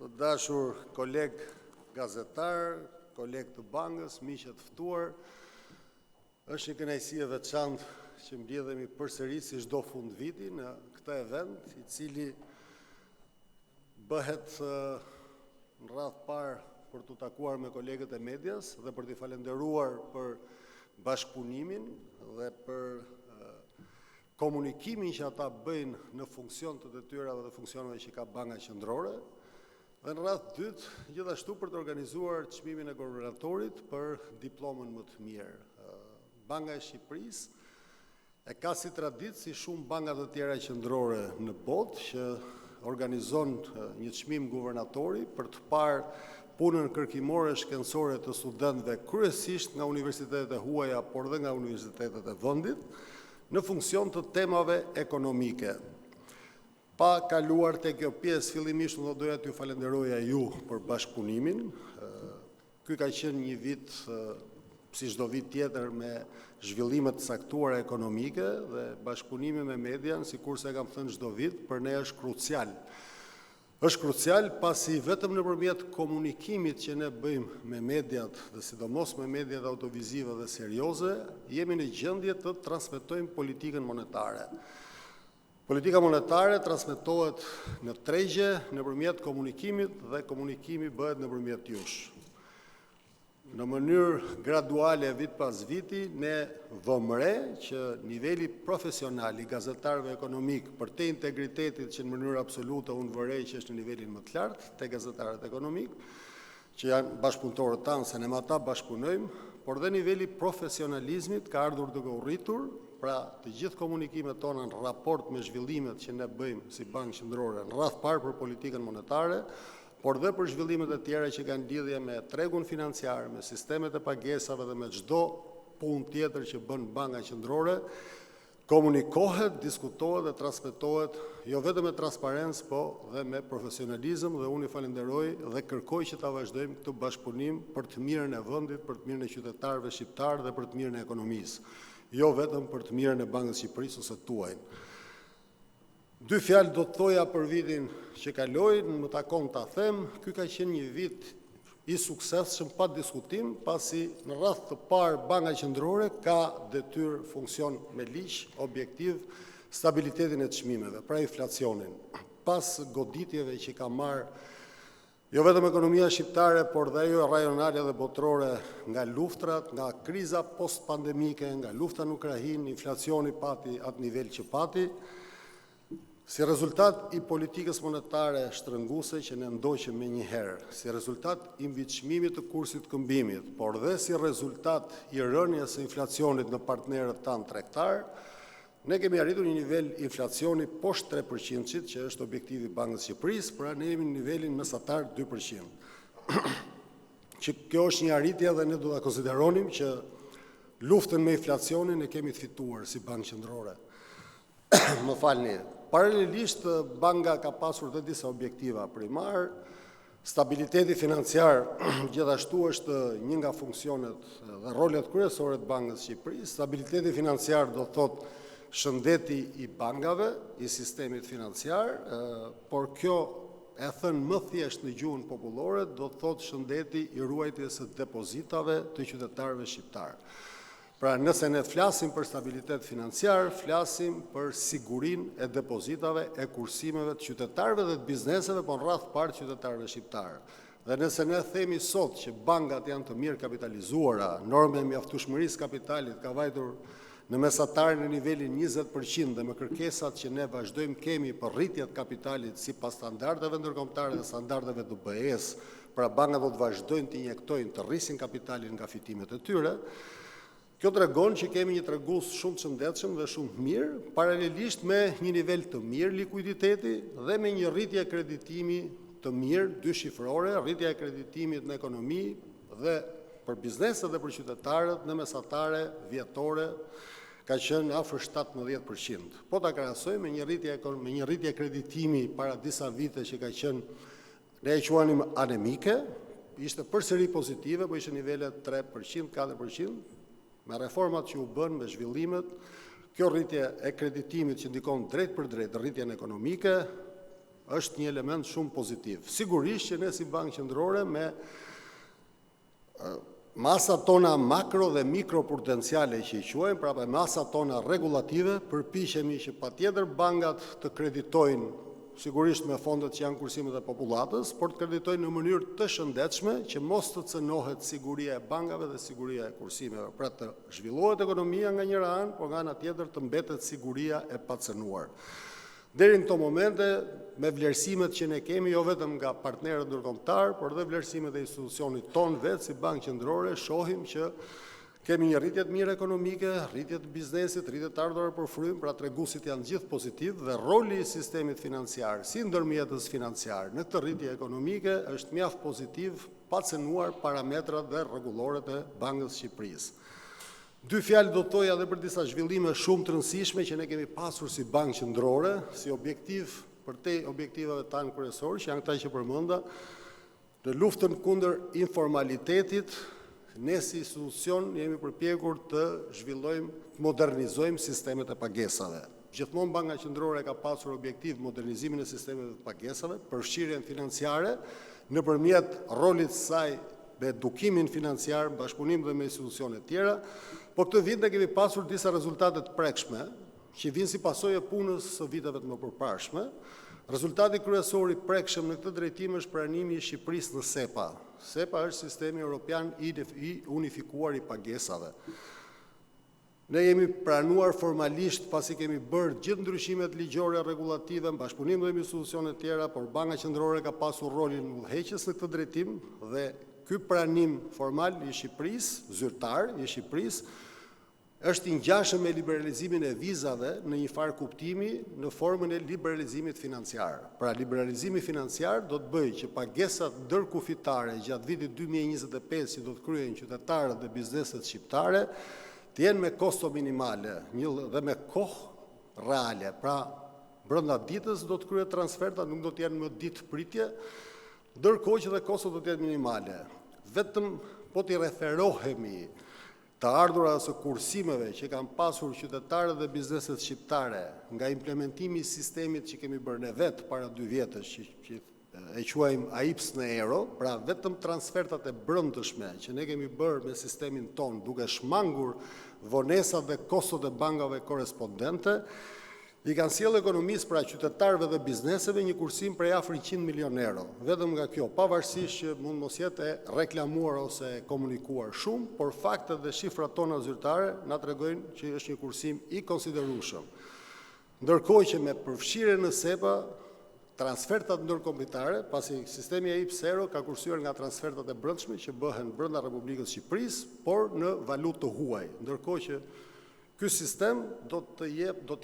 Të dashur koleg gazetar, koleg të bankës, miqet ftuar, është një kënaqësi e veçantë që mbledhemi përsëri si çdo fund viti në këtë event, i cili bëhet në radhë parë për të takuar me kolegët e medias dhe për t'i falenderuar për bashkëpunimin dhe për komunikimin që ata bëjnë në funksion të detyrave dhe funksioneve që ka Banka Qendrore, dhe në radhë dytë, gjithashtu për të organizuar çmimin e guvernatorit për diplomën më të mirë. Banka e Shqipërisë e ka si traditë, si shumë banka të tjera qendrore në botë, që organizon një çmim guvernatori për të parë punën kërkimore shkencore të studentëve, kryesisht nga universitetet e huaja, por dhe nga universitetet e vendit, në funksion të temave ekonomike. Pa kaluar te kjo pjesë, fillimisht do doja t'ju falenderoja ju për bashkëpunimin. Ky ka qenë një vit, si çdo vit tjetër, me zhvillime të caktuara ekonomike dhe bashkëpunimi me median, sikurse kam thënë çdo vit, për ne është krucial. Është krucial pasi vetëm nëpërmjet komunikimit që ne bëjmë me mediat dhe sidomos me mediat autovizive dhe serioze, jemi në gjendje të transmetojmë politikën monetare. Politika monetare transmetohet në tregje nëpërmjet komunikimit dhe komunikimi bëhet nëpërmjet jush. Në mënyrë graduale vit pas viti, ne vëmë re që niveli profesional i gazetarëve ekonomik për te integritetit që në mënyrë absolute unë vërej që është në nivelin më të lartë te gazetarët ekonomik, që janë bashkëpunëtorët tanë, se ne me ata bashkëpunojmë, por dhe niveli profesionalizmit ka ardhur duke u rritur, pra të gjithë komunikimet tona në raport me zhvillimet që ne bëjmë si Bankë Qendrore, në radhë parë për politikën monetare, por dhe për zhvillimet e tjera që kanë lidhje me tregun financiar, me sistemet e pagesave dhe me çdo punë tjetër që bën Banka Qendrore, komunikohet, diskutohet dhe transmetohet jo vetëm me transparencë, po dhe me profesionalizëm, dhe unë i falenderoj dhe kërkoj që ta vazhdojmë këtë bashkëpunim për të mirën e vendit, për të mirën e qytetarëve shqiptar dhe për të mirën e ekonomisë, jo vetëm për të mirën e Bankës së Shqipërisë ose tuajin. Dy fjalë do të thoja për vitin që kaloi, më takon ta them, ky ka qenë një vit i suksesshëm pa diskutim, pasi në radhë të parë Banka Qendrore ka detyrë funksion me ligj, objektiv, stabilitetin e çmimeve, pra inflacionin. Pas goditjeve që ka marrë jo vetëm ekonomia shqiptare, por dhe ajo rajonale dhe botërore nga luftrat, nga kriza post-pandemike, nga lufta në Ukrainë, inflacioni pati atë nivel që pati, si rezultat i politikës monetare shtrënguese që ne ndoqëm me njëherë, si rezultat i mbiçmimit të kursit këmbimit, por dhe si rezultat i rënies së inflacionit në partnerët tanë tregtar, ne kemi arritur një nivel inflacioni poshtë 3%, që është objektivi i Bankës së Shqipërisë, pra ne jemi në nivelin mesatar 2%. Që kjo është një arritje dhe ne do ta konsideronim që luftën me inflacionin e kemi të fituar si Bankë Qendrore. Më falni. Paralelisht, banka ka pasur dhe disa objektiva primar. Stabiliteti financiar gjithashtu është një nga funksionet dhe rolet kryesore të Bankës së Shqipërisë. Stabiliteti financiar do thotë shëndeti i bankave, i sistemit financiar, por kjo e thënë më thjesht në gjuhën popullore, do thotë shëndeti i ruajtjes së depozitave të qytetarëve shqiptar. Pra nëse ne flasim për stabilitet financiar, flasim për sigurinë e depozitave, e kursimeve të qytetarëve dhe të bizneseve, por në radhë parë qytetarëve shqiptarë. Dhe nëse ne themi sot që bankat janë të mirë kapitalizuara, norma e mjaftueshmërisë kapitalit ka vajtur në mesatar në nivelin 20% dhe me kërkesat që ne vazhdojmë kemi për rritjet kapitalit sipas standardeve ndërkombëtare dhe standardeve të BE-s, pra bankat do të vazhdojnë të injektojnë, të rrisin kapitalin nga fitimet e tyre. Kjo tregon që kemi një tregues shumë të shëndetshëm dhe shumë të mirë, paralelisht me një nivel të mirë likuiditeti dhe me një rritje kreditimi të mirë, dyshifrore, rritja e kreditimit në ekonomi dhe për bizneset dhe për qytetarët në mesatare vjetore ka qenë afër 17%. Po ta krahasojmë me një rritje kreditimi para disa vite që ka qenë, ne e quanim anemike, ishte përsëri pozitive, po ishte nivele 3%, 4%. Me reformat që u bën, me zhvillimet, kjo rritje e kreditimit që ndikon drejt për drejt rritjen ekonomike, është një element shumë pozitiv. Sigurisht që ne si Bankë Qendrore me masat tona makro dhe mikro prudenciale që i quajmë, pra me masat tona regulative, përpiqemi që patjetër bankat të kreditojnë, sigurisht me fondet që janë kursimet e popullatës, por të kreditojnë në mënyrë të shëndetshme që mos të cënohet siguria e bankave dhe siguria e kursimeve. Pra të zhvillohet ekonomia nga njëra anë, por nga ana tjetër të mbetet siguria e pacënuar. Deri në këto momente, me vlerësimet që ne kemi, jo vetëm nga partnerët ndërkombëtar, por dhe vlerësimet e institucionit tonë vetë si Bankë Qendrore, shohim që kemi një rritje të mirë ekonomike, rritje të biznesit, rritje të ardhurave për frym, pra treguesit janë gjithë pozitiv dhe roli i sistemit financiar si ndërmjetës financiar në këtë rritje ekonomike është mjaft pozitiv, pa cënuar parametrat dhe rregulloret e Bankës së Shqipërisë. Dy fjalë do të thoja edhe për disa zhvillime shumë të rëndësishme që ne kemi pasur si Bankë Qendrore, si objektiv përtej objektivave tanë kryesorë, që janë këta që përmenda, në luftën kundër informalitetit. Ne si institucion jemi përpjekur të zhvillojmë, të modernizojmë sistemet e pagesave. Gjithmonë Banka Qendrore ka pasur objektiv modernizimin e sistemeve të pagesave, përfshirjen financiare, nëpërmjet rolit saj me edukimin financiar, bashkëpunim dhe me institucione tjera, po këtë vit ne kemi pasur disa rezultate të prekshme, që vinë si pasojë e punës së viteve të mëparshme. Rezultati kryesor i prekshëm në këtë drejtim është pranimi i Shqipërisë në SEPA. SEPA është sistemi europian i unifikuar i pagesave. Ne jemi pranuar formalisht pasi kemi bërë gjithë ndryshimet ligjore regulative në bashkëpunim dhe me institucione tjera, por Banka Qendrore ka pasur rolin udhëheqës në këtë drejtim dhe ky pranim formal i Shqipërisë, zyrtar i Shqipërisë, është i ngjashëm me liberalizimin e vizave në një farë kuptimi në formën e liberalizimit financiar. Pra liberalizimi financiar do të bëjë që pagesat ndërkufitare gjatë vitit 2025 që do të kryejnë qytetarët dhe bizneset shqiptare të jenë me kosto minimale dhe me kohë reale. Pra brenda ditës do të kryhet transferta, nuk do të jenë më ditë pritje, ndërkohë që dhe kostot do të jenë minimale. Vetëm po t'i referohemi të ardhura së kursimeve që kanë pasur qytetarët dhe bizneset shqiptare nga implementimi i sistemit që kemi bërë ne vetë para 2 vjetësh që e quajmë AIPS në euro, pra vetëm transfertat e brëndshme që ne kemi bërë me sistemin ton duke shmangur vonesat dhe kostot e bankave korespondente, i kanë sjellë ekonomisë pra qytetarëve dhe bizneseve një kursim prej afër 100 milion euro. Vetëm nga kjo, pavarësisht që mund mos jetë reklamuar ose komunikuar shumë, por faktet dhe shifrat tona zyrtare na tregojnë që është një kursim i konsiderueshëm. Ndërkohë që me përfshirjen në SEPA, transfertat ndërkombëtare, pasi sistemi AIPS Zero ka kursyer nga transfertat e brendshme që bëhen brenda Republikës Shqipërisë, por në valutë të huaj, ndërkohë që ky sistem do të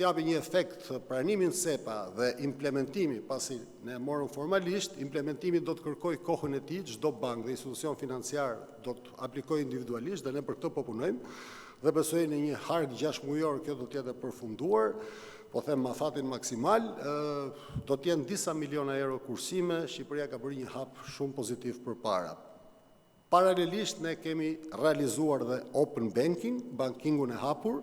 japi një efekt pranimin SEPA dhe implementimi, pasi ne morëm formalisht, implementimi do të kërkoj kohën e tij, çdo bankë dhe institucion financiar do të aplikojë individualisht dhe ne për këtë po punojmë dhe besoj në një hark 6 mujor kjo do të jetë përfunduar, po them me afatin maksimal, do të jenë disa miliona euro kursime, Shqipëria ka bërë një hap shumë pozitiv përpara. Paralelisht ne kemi realizuar dhe open banking, bankingun e hapur,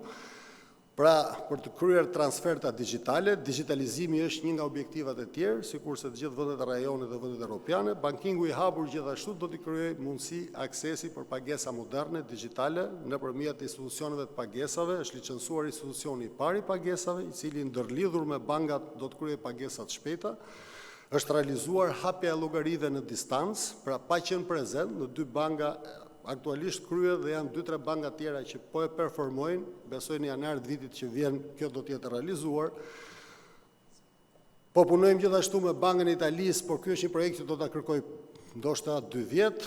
pra për të kryer transferta digjitale. Digitalizimi është një nga objektivat e tjerë, sikurse të gjithë vendet e rajonit dhe vendet europiane. Bankingu i hapur gjithashtu do t'i krijojë mundësi aksesi për pagesa moderne digjitale nëpërmjet institucioneve të pagesave. Është licencuar institucioni i parë i pagesave, i cili ndërlidhur me bankat do të kryejë pagesa të shpejta. Është realizuar hapja e llogarive në distancë, pra pa qenë prezent në 2 banka aktualisht kryhet dhe janë 2-3 banka tjera që po e performojnë, besoj në janar të vitit që vjen kjo do të jetë realizuar. Po punojmë gjithashtu me Bankën e Italisë, por ky është një projekt që do ta kërkoj ndoshta 2 vjet.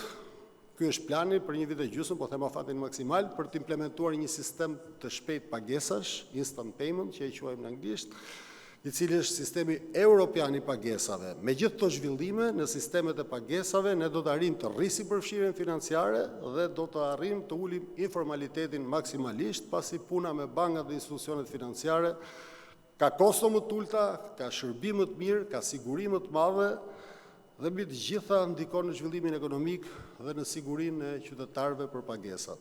Ky është plani për 1 vit e gjysmë, po them afatin maksimal për të implementuar një sistem të shpejtë pagesash, instant payment që e quajmë në anglisht, i cili është sistemi europian i pagesave. Me gjithë këto zhvillime në sistemet e pagesave, ne do të arrijmë të rrisim përfshirjen financiare dhe do të arrijmë të ulim informalitetin maksimalisht, pasi puna me bankat dhe institucionet financiare ka kosto më të ulta, ka shërbim më të mirë, ka siguri më të madhe dhe mbi të gjitha ndikon në zhvillimin ekonomik dhe në sigurinë e qytetarëve për pagesat.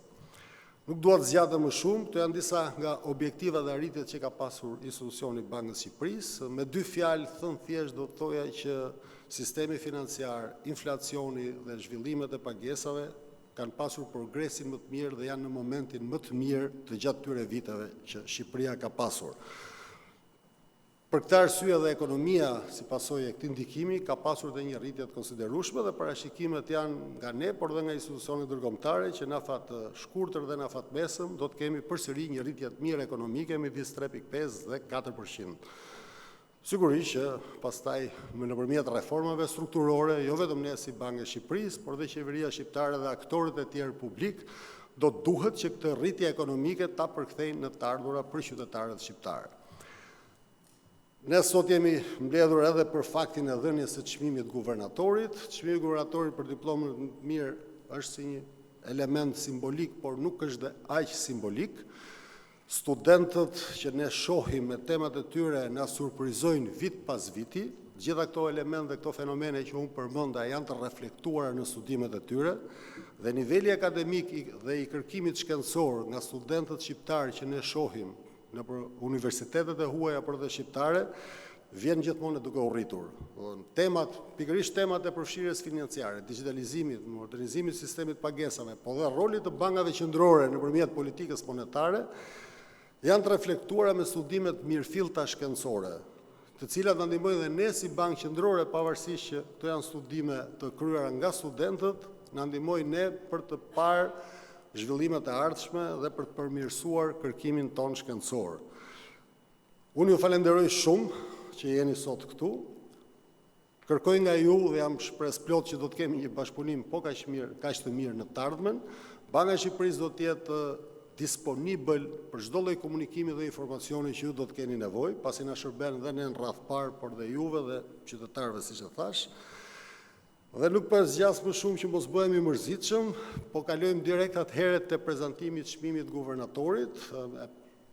Nuk dua të zgjatëm më shumë, këto janë disa nga objektivat dhe arritjet që ka pasur institucioni Bankës Shqipërisë. Me dy fjalë thënë thjesht do të thoja që sistemi financiar, inflacioni dhe zhvillimet e pagesave kanë pasur progresin më të mirë dhe janë në momentin më të mirë të gjatë tyre viteve që Shqipëria ka pasur. Për këtë arsye dhe ekonomia, si pasojë e këtij ndikimi, ka pasur dhe një rritje të konsiderueshme dhe parashikimet janë nga ne, por dhe nga institucionet ndërkombëtare që në afat të shkurtër dhe në afat mesëm do të kemi përsëri një rritje të mirë ekonomike midis 3.5 dhe 4%. Sigurisht që pastaj nëpërmjet reformave strukturore, jo vetëm ne si Bankë e Shqipërisë, por dhe qeveria shqiptare dhe aktorët e tjerë publik, do të duhet që këtë rritje ekonomike ta përkthejnë në të ardhura për qytetarët shqiptarë. Ne sot jemi mbledhur edhe për faktin e dhënies së çmimit guvernatorit. Çmimi i guvernatorit për diplomën të mirë është si një element simbolik, por nuk është dhe aq simbolik. Studentët që ne shohim me temat e tyre na surprizojnë vit pas viti. Gjitha këto elemente dhe këto fenomene që unë përmenda janë të reflektuara në studimet e tyre dhe niveli akademik dhe i kërkimit shkencor nga studentët shqiptarë që ne shohim në universitetet e huaja për dhe shqiptare, vjen gjithmonë duke u rritur. Temat, pikërisht temat e përfshirjes financiare, digitalizimit, modernizimit sistemit pagesave, po dhe rolit të bankave qendrore nëpërmjet politikës monetare, janë të reflektuara me studimet mirëfillta shkencore, të cilat na ndihmojnë dhe ne si bankë qendrore, pavarësisht që këto janë studime të kryera nga studentët, na ndihmojnë ne për të parë zhvillimet e ardhshme dhe për të përmirësuar kërkimin ton shkencor. Unë ju falenderoj shumë që jeni sot këtu. Kërkoj nga ju dhe jam shpresë plot që do të kemi një bashkëpunim kaq të mirë në të ardhmen. Banka e Shqipërisë do të jetë disponibël për çdo lloj komunikimi dhe informacioni që ju do të keni nevojë, pasi na shërben dhe ne në radh parë, por dhe juve dhe qytetarëve, siç e thash. Dhe nuk për zgjas më shumë që mos bëhemi mërzitshëm, po kalojmë direkt atëherë te prezantimi i çmimit guvernatorit.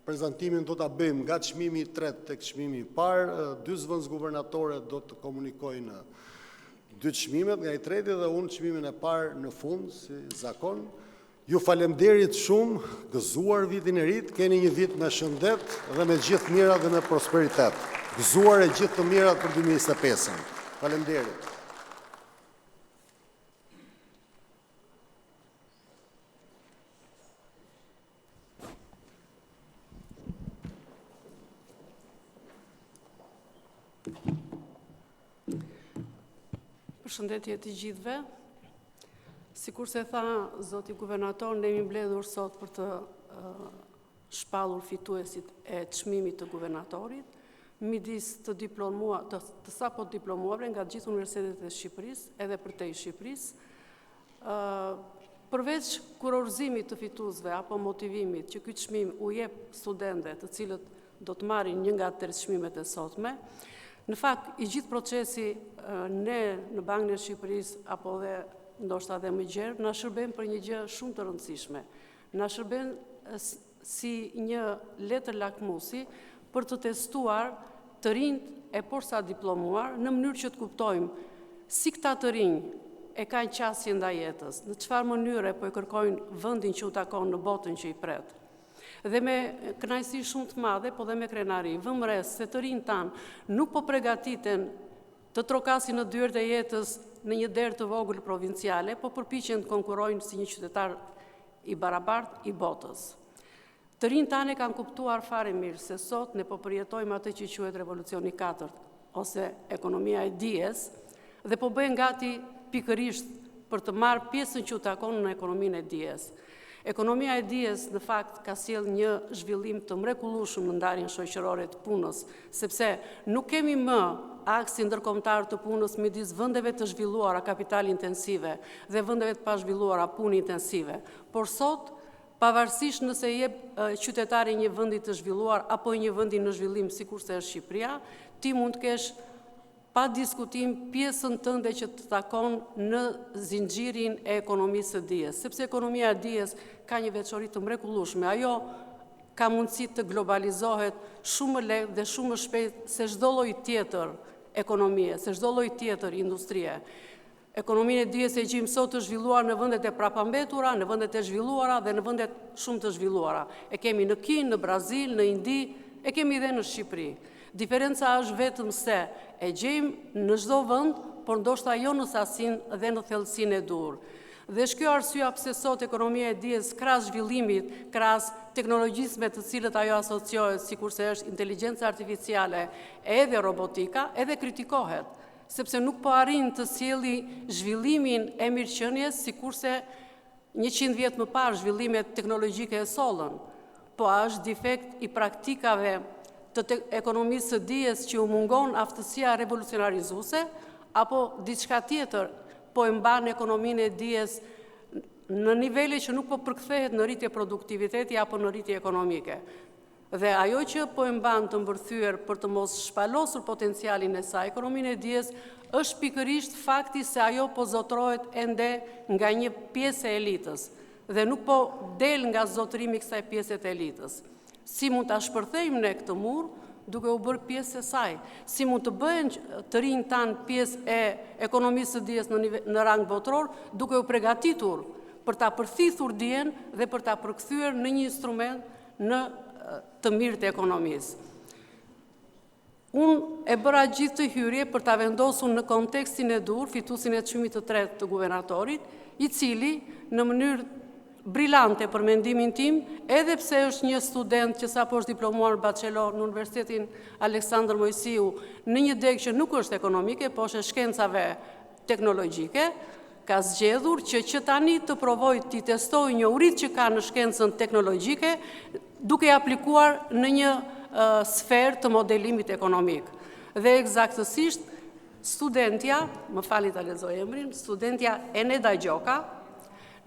Prezantimin do ta bëjmë nga çmimi i tretë tek çmimi i parë. Dy zëvendës guvernatore do të komunikojnë dy çmimet, nga i treti dhe unë çmimin e parë në fund si zakon. Ju falemderit shumë, gëzuar vitin e ri, keni një vit me shëndet dhe me gjithë mirat dhe me prosperitet. Gëzuar e gjithë të mirat për 2025. Falemderit. Përshëndetje të gjithëve. Sikur se tha zoti guvernator, ne jemi mbledhur sot për të shpallur fituesit e çmimit të guvernatorit midis të sapo diplomuarve nga gjithë universitetet e Shqipërisë, edhe përtej Shqipërisë. Përveç kurorëzimit të fituesve apo motivimit që ky çmim u jep studentëve, të cilët do të marrin një nga tërë çmimet e sotme, në fakt, i gjithë procesi ne në Bankën e Shqipërisë, apo dhe ndoshta dhe më gjerë, na shërben për një gjë shumë të rëndësishme. Na shërben si një letër lakmusi për të testuar të rinjt e posa diplomuar në mënyrë që të kuptojmë si këta të rinj e kanë qasje ndaj jetës, në çfarë mënyre po e kërkojnë vendin që u takon në botën që i pret. Dhe me kënaqësi shumë të madhe, po dhe me krenari, vëmë re se të rinjt tanë nuk po përgatiten të trokasin në dyert e jetës në një derë të vogël provinciale, po përpiqen të konkurrojnë si një qytetar i barabartë i botës. Të rinjt tanë kanë kuptuar fare mirë se sot ne po përjetojmë atë që quhet revolucioni 4 ose ekonomia e dijes dhe po bëhen gati pikërisht për të marrë pjesën që u takon në ekonominë e dijes. Ekonomia e dijes në fakt ka sjell një zhvillim të mrekullueshëm në ndarjen shoqërore të punës, sepse nuk kemi më aksin ndërkombëtar të punës midis vendeve të zhvilluara kapital intensive dhe vendeve të pazhvilluara punë intensive. Por sot, pavarësisht nëse jep qytetari një vendi të zhvilluar apo një vendi në zhvillim sikurse është Shqipëria, ti mund të kesh pa diskutim pjesën tënde që të takon në zinxhirin e ekonomisë së dijes, sepse ekonomia e dijes ka një veçori të mrekullueshme. Ajo ka mundësi të globalizohet shumë më lehtë dhe shumë më shpejt se çdo lloj tjetër ekonomie, se çdo lloj tjetër industrie. ekonominë e dijes e gjejmë sot të zhvilluar në vendet e prapambetura, në vendet e zhvilluara dhe në vendet shumë të zhvilluara. E kemi në Kinë, në Brazil, në Indi, e kemi edhe në Shqipëri. Diferenca është vetëm se e gjejmë në çdo vend, por ndoshta jo në sasinë dhe në thellësinë e dur. Dhe kjo arsyeja pse sot ekonomia e dijes krahas zhvillimit, krahas teknologjisë me të cilët ajo asociohet, sikurse është inteligjenca artificiale, edhe robotika, edhe kritikohet, sepse nuk po arrin të sjellë zhvillimin e mirëqenies sikurse 100 vjet më parë zhvillimet teknologjike e sollën, po është defekt i praktikave të ekonomisë së dijes që u mungon aftësia revolucionarizuese, apo diçka tjetër po e mban ekonominë e dijes në nivele që nuk po përkthehet në rritje produktiviteti apo në rritje ekonomike. Dhe ajo që po e mban të mbërthyer për të mos shpalosur potencialin e saj, ekonominë e dijes, është pikërisht fakti se ajo po zotërohet ende nga një pjesë e elitës dhe nuk po del nga zotërimi i kësaj pjese të elitës. Si mund ta shpërthejmë ne këtë mur duke u bërë pjesë e saj? Si mund të bëhen të rinj tanë pjesë e ekonomisë së dijes në rang botror, duke u përgatitur për ta përthithur dijen dhe për ta përkthyer në një instrument në të mirë të ekonomisë. Unë e bëra gjithë të hyrje për ta vendosur në kontekstin e dur fituesin e çmimit të tretë të guvernatorit, i cili në mënyrë brillante për mendimin tim, edhe pse është një student që sapo është diplomuar bachelor në Universitetin Aleksandër Mojsiu, në një degë që nuk është ekonomike, po është shkencave teknologjike, ka zgjedhur që tani të provoj të testoj njohuritë që ka në shkencën teknologjike, duke aplikuar në një sferë të modelimit ekonomik. Dhe eksaktësisht, studentja, më fali ta lexoj emrin, studentja Eneda Gjoka,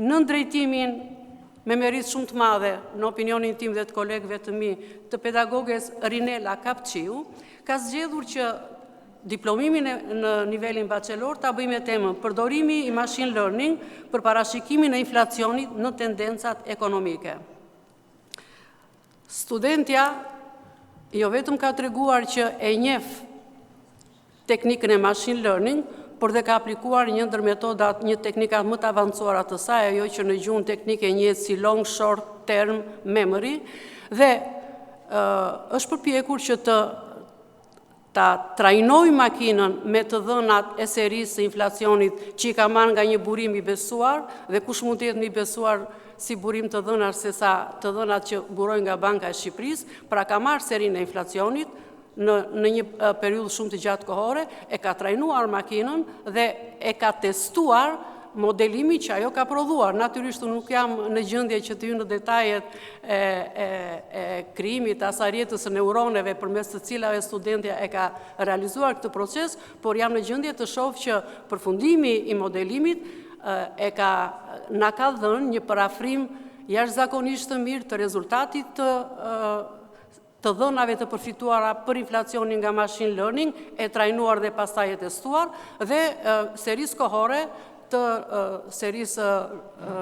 në drejtimin me merit shumë të madhe, në opinionin tim dhe të kolegëve të mi, të pedagoges Rinela Kapçiu, ka zgjedhur që diplomimin në nivelin bachelor ta bëjmë me temën përdorimi i machine learning për parashikimin e inflacionit në tendencat ekonomike. Studentja jo vetëm ka treguar që e njeh teknikën e machine learning, por dhe ka aplikuar një ndër metodat, një teknikat më të avancuara të saj, ajo që në gjuhën teknike njihet si long short term memory, dhe është përpjekur që ta trajnoj makinën me të dhënat e serisë së inflacionit që i ka marrë nga një burim i besuar, dhe kush mund të jetë më i besuar si burim të dhënar se sa të dhënat që burojnë nga Banka e Shqipërisë, pra ka marrë serinë e inflacionit në një periudhë shumë të gjatë kohore, e ka trajnuar makinën dhe e ka testuar modelimi që ajo ka prodhuar. Natyrisht nuk jam në gjendje që të hyj në detajet e krijimit të asaj rrjetës së neuroneve përmes të cilave studentja e ka realizuar këtë proces, por jam në gjendje të shoh që përfundimi i modelimit na ka dhënë një parafrim jashtëzakonisht të mirë të rezultatit të dhënave të përfituara për inflacionin nga machine learning, e trajnuar dhe pastaj e testuar, dhe serisë kohore të serisë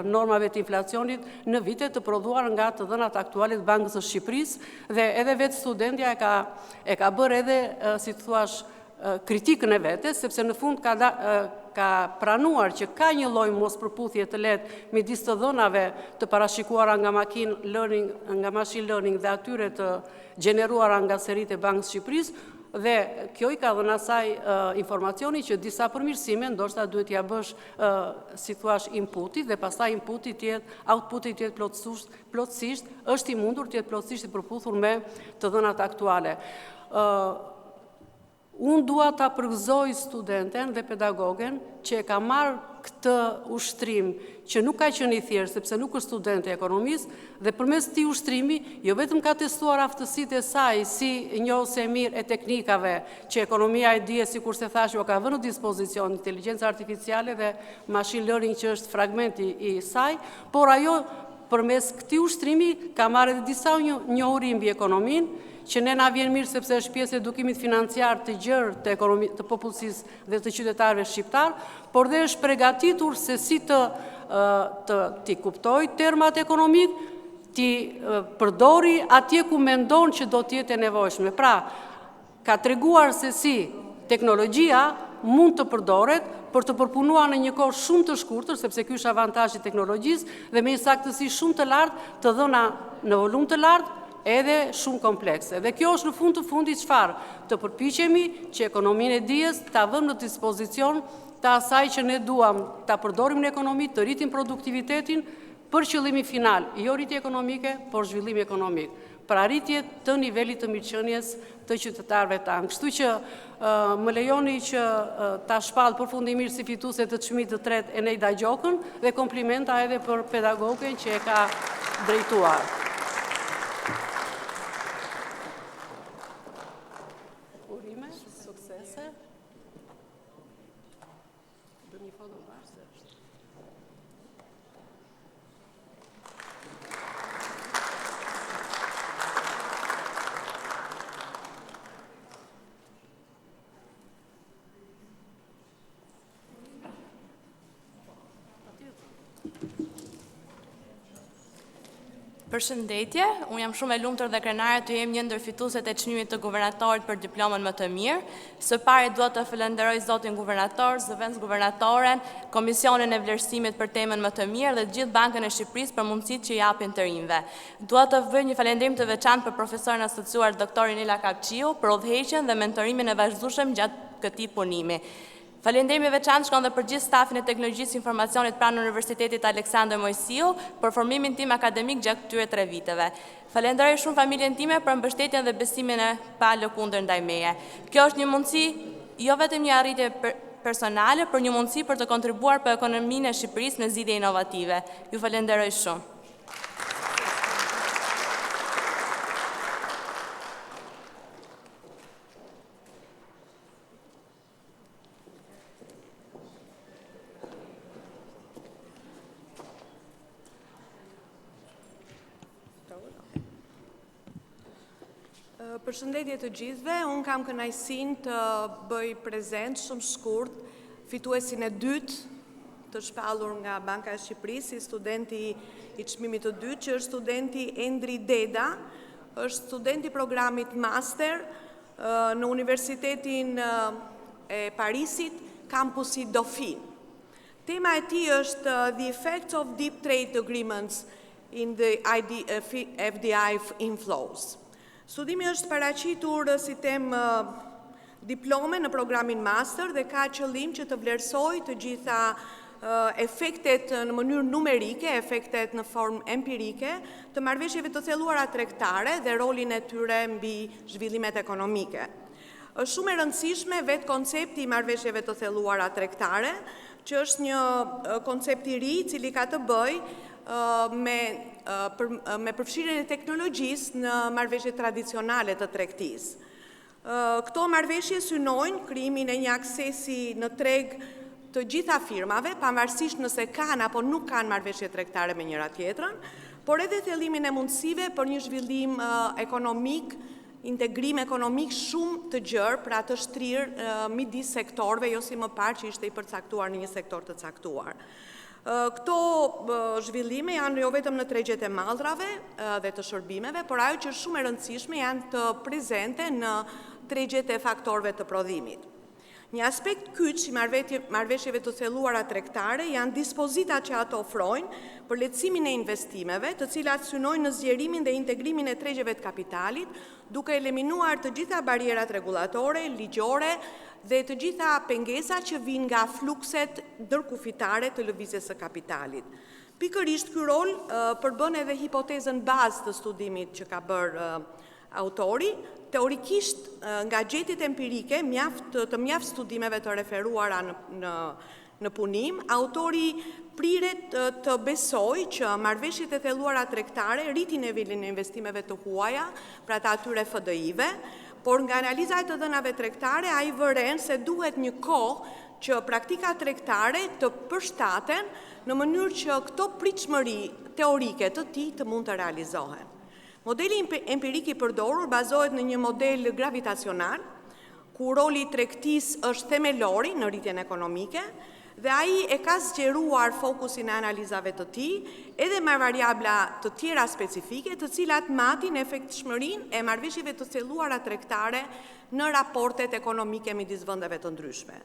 normave të inflacionit në vite të prodhuar nga të dhënat aktuale të Bankës së Shqipërisë, dhe edhe vetë studentja e ka bërë edhe, si të thuash, kritikën e vete, sepse në fund ka pranuar që ka një lloj mospërputhje të lehtë midis të dhënave të parashikuara nga machine learning dhe atyre të gjeneruara nga seritë e Bankës së Shqipërisë, dhe kjo i ka dhënë asaj informacioni që disa përmirësime ndoshta duhet t'ia bësh, si thuash, inputit, dhe pastaj outputi të jetë plotësisht, është i mundur të jetë plotësisht i përputhur me të dhënat aktuale. Unë dua ta përgëzoj studenten dhe pedagogen që e ka marrë këtë ushtrim, që nuk ka qenë i thjeshtë, sepse nuk është student e ekonomisë, dhe përmes këtij ushtrimi jo vetëm ka testuar aftësitë e saj si njohëse e mirë e teknikave që ekonomia e dijes, sikur se thash, ka vënë në dispozicion inteligjencë artificiale dhe machine learning që është fragmenti i saj, por ajo përmes këtij ushtrimi ka marrë edhe disa njohuri mbi ekonominë, që ne na vjen mirë sepse është pjesë e edukimit financiar të gjerë të popullsisë dhe të qytetarëve shqiptar, por dhe është përgatitur se si t'i kuptoj termat ekonomik, t'i përdori atje ku mendon që do t'jetë e nevojshme. Pra, ka treguar se si teknologjia mund të përdoret për të përpunuar në një kohë shumë të shkurtër, sepse ky është avantazhi i teknologjisë dhe me një saktësi shumë të lartë, të dhëna në volum të lartë, edhe shumë komplekse. Dhe kjo është në fund të fundit çfarë? Të përpiqemi që ekonominë e dijes ta vëmë në dispozicion të asaj që ne duam ta përdorim në ekonomi, të rritim produktivitetin për qëllimi final, jo rritje ekonomike, por zhvillim ekonomik, për arritje të nivelit të mirëqenies të qytetarëve tanë. Kështu që më lejoni që ta shpall përfundimisht si fituese të çmimit të tretë Eneida Gjokën dhe komplimenta edhe për pedagogën që e ka drejtuar. Urime, suksese. Bëjmë një foto bashkë. Përshëndetje, unë jam shumë e lumtur dhe krenare të jem një ndër fituesit e çmimit të guvernatorit për diplomën më të mirë. Së pari dua të falenderoj zotin guvernator, zëvendës guvernatoren, Komisionin e Vlerësimit për temën më të mirë dhe gjithë Bankën e Shqipërisë për mundësitë që japin të rinjve. Dua të bëj një falënderim të veçantë për profesorin asociuar doktor Nila Kapçiu për udhëheqjen dhe mentorimin e vazhdueshëm gjatë këtij punimi. Falenderimi i veçantë shkon dhe për gjithë stafin e teknologjisë informacionit pranë Universitetit Aleksandër Mojsiu për formimin tim akademik gjatë këtyre 3 viteve. Falenderoj shumë familjen time për mbështetjen dhe besimin e pa lëkundër ndaj meje. Kjo është një mundësi jo vetëm një arritje personale, por një mundësi për të kontribuar për ekonominë e Shqipërisë në zgjidhje inovative. Ju falenderoj shumë. Përshëndetje të gjithëve, unë kam kënaqësinë të bëj prezent shumë shkurt fituesin e dytë të shpallur nga Banka e Shqipërisë, si studenti i çmimit të dytë, që është studenti Endri Deda, është studenti programit master në Universitetin e Parisit, kampusi Dauphine. Tema e tij është The Effects of Deep Trade Agreements in the FDI Inflows. Studimi është paraqitur si temë diplome në programin master dhe ka qëllim që të vlerësoj të gjitha efektet në mënyrë numerike, efektet në formë empirike të marrëveshjeve të thelluara tregtare dhe rolin e tyre mbi zhvillimet ekonomike. Është shumë e rëndësishme vetë koncepti i marrëveshjeve të thelluara tregtare, që është një koncept i ri i cili ka të bëjë me përfshirjen e teknologjisë në marrëveshjet tradicionale të tregtisë. Këto marrëveshje synojnë krijimin e një aksesi në treg të gjitha firmave, pavarësisht nëse kanë apo nuk kanë marrëveshje tregtare me njëra tjetrën, por edhe thellimin e mundësive për një zhvillim ekonomik, integrim ekonomik shumë të gjerë, pra të shtrirë midis sektorëve, jo si më parë që ishte i përcaktuar në një sektor të caktuar. Këto zhvillime janë jo vetëm në tregjet e mallrave dhe të shërbimeve, por ajo që është shumë e rëndësishme janë të prezente në tregjet e faktorëve të prodhimit. Një aspekt kyç i marrëveshjeve të thelluara tregtare janë dispozitat që ato ofrojnë për lehtësimin e investimeve, të cilat synojnë në zgjerimin dhe integrimin e tregjeve të kapitalit, duke eliminuar të gjitha barierat rregullatore, ligjore dhe të gjitha pengesat që vijnë nga flukset ndërkufitare të lëvizjes së kapitalit. Pikërisht ky rol përbën edhe hipotezën bazë të studimit që ka bërë autori. Teorikisht, nga gjetjet empirike të mjaft studimeve të referuara në punim, autori priret të besoj që marrëveshjet e thelluara tregtare rritin nivelin e investimeve të huaja, pra të atyre FDI-ve, por nga analiza e të dhënave tregtare ai vëren se duhet një kohë që praktika tregtare të përshtaten në mënyrë që këto pritshmëri teorike të tij të mund të realizohen. Modeli empirik i përdorur bazohet në një model gravitacional, ku roli i tregtisë është themelori në rritjen ekonomike, dhe ai e ka zgjeruar fokusin e analizave të tij edhe me variabla të tjera specifike, të cilat matin efektshmërinë e marrëveshjeve të thelluara tregtare në raportet ekonomike midis vendeve të ndryshme.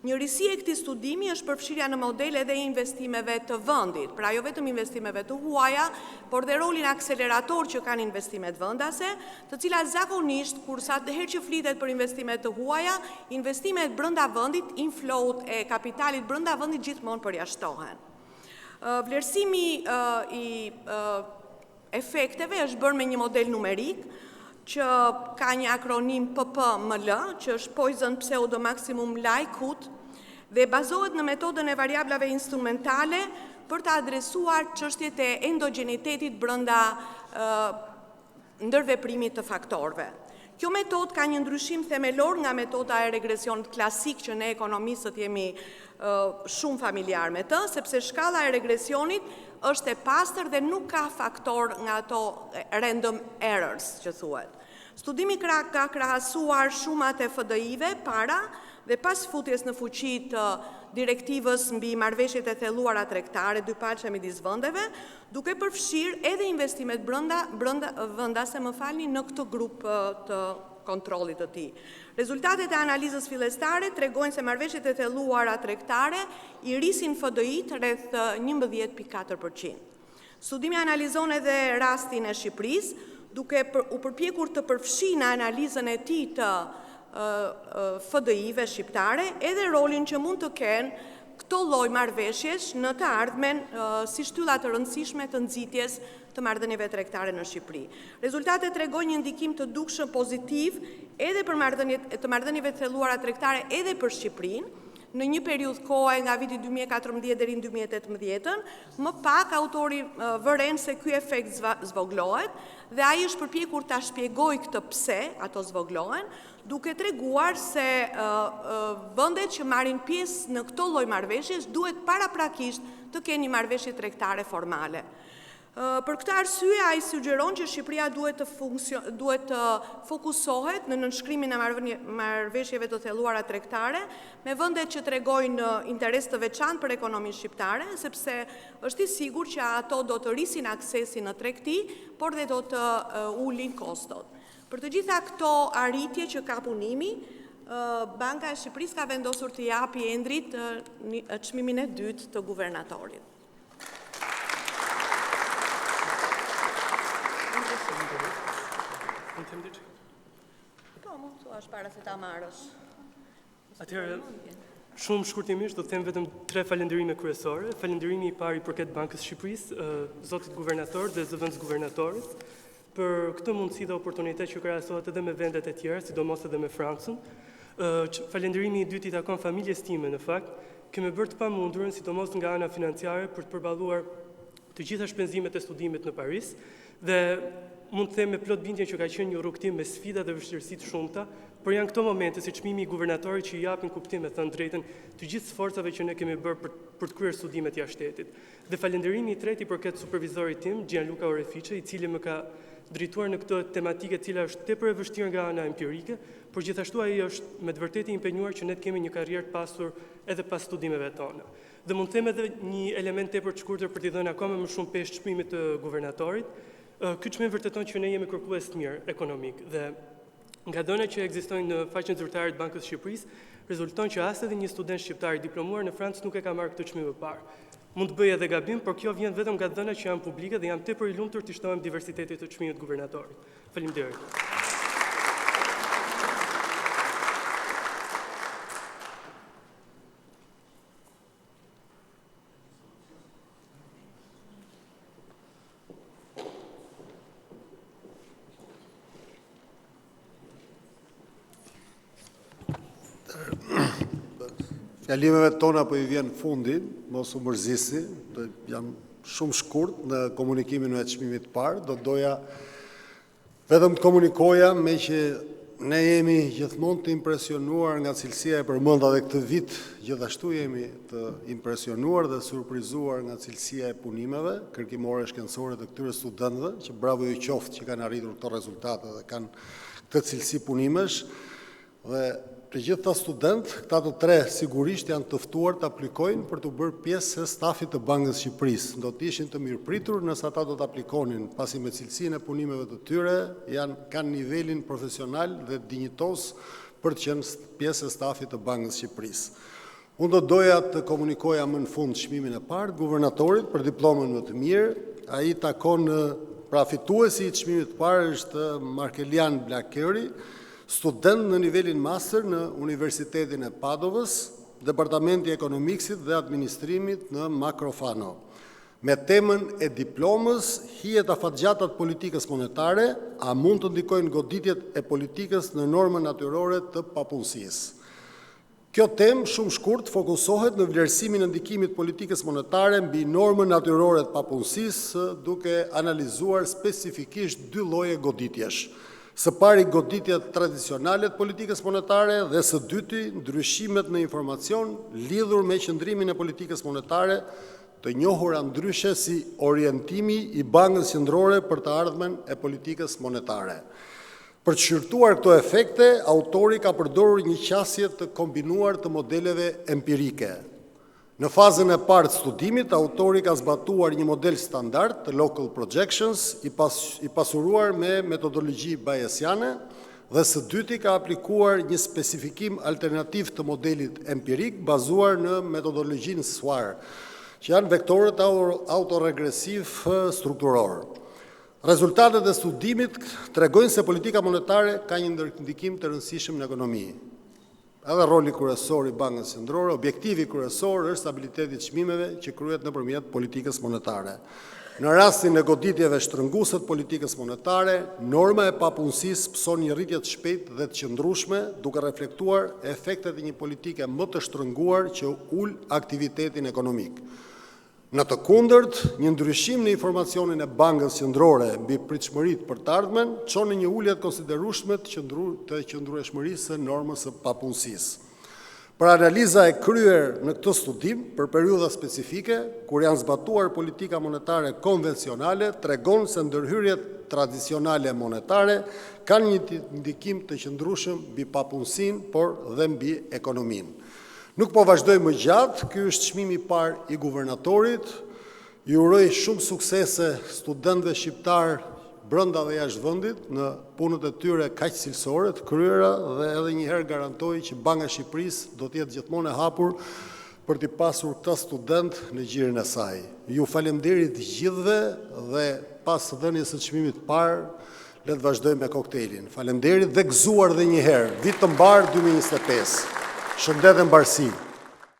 Njërisi e këtij studimi është përfshirja në modele dhe investimeve të vendit, pra jo vetëm investimeve të huaja, por dhe rolin akselerator që kanë investimet vendase, të cilat zakonisht kur sa herë që flitet për investimet të huaja, investimet brenda vendit, inflow e kapitalit brenda vendit gjithmonë përjashtohen. Vlerësimi i efekteve është bërë me një model numerik, që ka një akronim PPML, që është Poisson Pseudo Maximum Likelihood, dhe bazohet në metodën e variablave instrumentale për të adresuar çështjet e endogenitetit brenda ndërveprimit të faktorëve. Kjo metodë ka një ndryshim themelor nga metoda e regresionit klasik që ne ekonomistët jemi shumë familjar me të, sepse shkalla e regresionit është e pastër dhe nuk ka faktor nga ato random errors që thuhet. Studimi ka krahasuar shumat e FDI-ve para dhe pas futjes në fuqi të direktivës mbi marrëveshjet e thelluara tregtare dypalçe midis vendeve, duke përfshirë edhe investimet brenda vendase në këtë grup të kontrollit të tij. Rezultatet e analizës fillestare tregojnë se marrëveshjet e thelluara tregtare i rrisin FDI-t rreth 11.4%. Studimi analizon edhe rastin e Shqipërisë, duke u përpjekur të përfshijë në analizën e tij të FDI-ve shqiptare edhe rolin që mund të kenë këto lloj marrëveshjesh në të ardhmen si shtylla të rëndësishme të nxitjes të marrëdhënieve tregtare në Shqipëri. Rezultatet tregojnë një ndikim të dukshëm pozitiv edhe për marrëdhënieve të thelluara tregtare edhe për Shqipërinë, në një periudhë kohe nga viti 2014 deri në 2018, më pak autori vëren se ky efekt zvoglohet dhe ai është përpjekur ta shpjegojë këtë pse ato zvoglohen, duke treguar se vendet që marrin pjesë në këto lloj marrëveshjes duhet paraprakisht të kenë një marrëveshje tregtare formale. Për këtë arsye, ai sugjeron që Shqipëria duhet të fokusohet në nënshkrimin e marrëveshjeve të thelluara tregtare me vendet që tregojnë interes të veçantë për ekonominë shqiptare, sepse është i sigurt që ato do të rrisin aksesin në tregti, por dhe do të ulin kostot. Për të gjitha këto arritje që ka punimi, Banka e Shqipërisë ka vendosur të japi Endrit çmimin e dytë të guvernatorit. Po, mund të thuash para se ta marrësh. Atëherë, shumë shkurtimisht do të them vetëm 3 falënderime kryesore. Falënderimi i parë i përket Bankës së Shqipërisë, zotit guvernator dhe zëvendës guvernatorit, për këtë mundësi dhe oportunitet që krahasohet edhe me vendet e tjera, sidomos edhe me Francën. Falënderimi i dytë i takon familjes time, në fakt, kemi bërë të pamundurën, sidomos nga ana financiare, për të përballuar të gjitha shpenzimet e studimit në Paris dhe mund të them me plot bindje që ka qenë një rrugtim me sfida dhe vështirësi të shumta, por janë këto momente si çmimi i guvernatorit që i japin kuptim me thënë drejtën të gjithë sforcave që ne kemi bërë për të kryer studimet jashtë shtetit. Dhe falënderimi i tretë i përket supervizorit tim, Gianluca Orefice, i cili më ka drejtuar në këtë tematikë e cila është tepër e vështirë nga ana empirike, por gjithashtu ai është me të vërtetë i impenjuar që ne të kemi një karrierë të pasur edhe pas studimeve tona. Dhe mund të them edhe një element tepër të shkurtër për t'i dhënë akoma më shumë peshë çmimit të guvernatorit. Ky çmim vërteton që ne jemi kërkues të mirë ekonomik dhe nga dhënat që ekzistojnë në faqen zyrtare të Bankës së Shqipërisë, rezulton që as edhe një student shqiptar i diplomuar në Francë nuk e ka marrë këtë çmim më parë. Mund të bëj edhe gabim, por kjo vjen vetëm nga dhënat që janë publike dhe jam tepër i lumtur të shtohem diversitetit të çmimit guvernatorit. Faleminderit. Fjalimeve tona po i vjen fundi, mos u mërzisni, jam shumë shkurt në komunikimin me çmimit të parë, do doja vetëm të komunikoja me që ne jemi gjithmonë të impresionuar nga cilësia e përmenda dhe këtë vit gjithashtu jemi të impresionuar dhe surprizuar nga cilësia e punimeve kërkimore shkencore të këtyre studentëve, që bravo ju qoftë që kanë arritur këto rezultate dhe kanë këtë cilësi punimesh dhe të gjithë ta student, këta të 3 sigurisht janë të ftuar të aplikojnë për të bërë pjesë e stafit të Bankës së Shqipërisë. Do të ishin të mirëpritur nëse ata do të aplikonin, pasi me cilësinë e punimeve të tyre kanë nivelin profesional dhe dinjitos për të qenë pjesë e stafit të Bankës së Shqipërisë. Unë do doja të komunikoja më në fund çmimin e parë guvernatorit për diplomën më të mirë. Ai takon pra fituesi i çmimit të parë është Markelian Blakeri, student në nivelin master në Universitetin e Padovës, Departamenti i Ekonomiksit dhe Administrimit në Macrofano. Me temën e diplomës, hijet afatgjatat politikës monetare, a mund të ndikojnë goditjet e politikës në normën natyrore të papunësisë. Kjo temë shumë shkurt fokusohet në vlerësimin e ndikimit politikës monetare mbi normën natyrore të papunësisë, duke analizuar specifikisht dy lloje goditjesh. Së pari goditjet tradicionale të politikës monetare dhe së dyti ndryshimet në informacion lidhur me qëndrimin e politikës monetare, të njohura ndryshe si orientimi i Bankës Qendrore për të ardhmen e politikës monetare. Për të shqyrtuar këto efekte, autori ka përdorur një qasje të kombinuar të modeleve empirike. Në fazën e parë të studimit, autori ka zbatuar një model standard të local projections i pasuruar me metodologji bayesiane dhe së dyti ka aplikuar një specifikim alternativ të modelit empirik bazuar në metodologjinë SWAR, që janë vektorët autoregresiv strukturor. Rezultatet e studimit tregojnë se politika monetare ka një ndikim të rëndësishëm në ekonomi. Edhe roli kryesor i Bankës Qendrore, objektivi kryesor është stabiliteti i çmimeve që kryhet nëpërmjet politikës monetare. Në rastin e goditjeve shtrënguese të politikës monetare, norma e papunësisë pëson një rritje të shpejtë dhe të qëndrueshme, duke reflektuar efektet e një politike më të shtrënguar që ul aktivitetin ekonomik. Në të kundërt, një ndryshim në informacionin e Bankës Qendrore mbi pritshmëritë për të ardhmen çon në një ulje të konsiderueshme të qëndrueshmërisë së normës së papunësisë. Për analiza e kryer në këtë studim për periudha specifike, kur janë zbatuar politika monetare konvencionale, tregon se ndërhyrjet tradicionale monetare kanë një ndikim të qëndrueshëm mbi papunësinë, por dhe mbi ekonominë. Nuk po vazhdoj më gjatë, ky është çmimi i parë i guvernatorit. Ju uroj shumë suksese studentëve shqiptar brenda dhe jashtë vendit në punët e tyre kaq cilësore të kryera dhe edhe një herë garantoj që Banka e Shqipërisë do të jetë gjithmonë e hapur për të pasur këta student në gjirin e saj. Ju falemnderit gjithëve dhe pas dhënies së çmimit të parë, le të vazhdojmë me koktelin. Falemnderit dhe gëzuar edhe një herë. Vit të mbar 2025. Shëndet dhe mbarësi.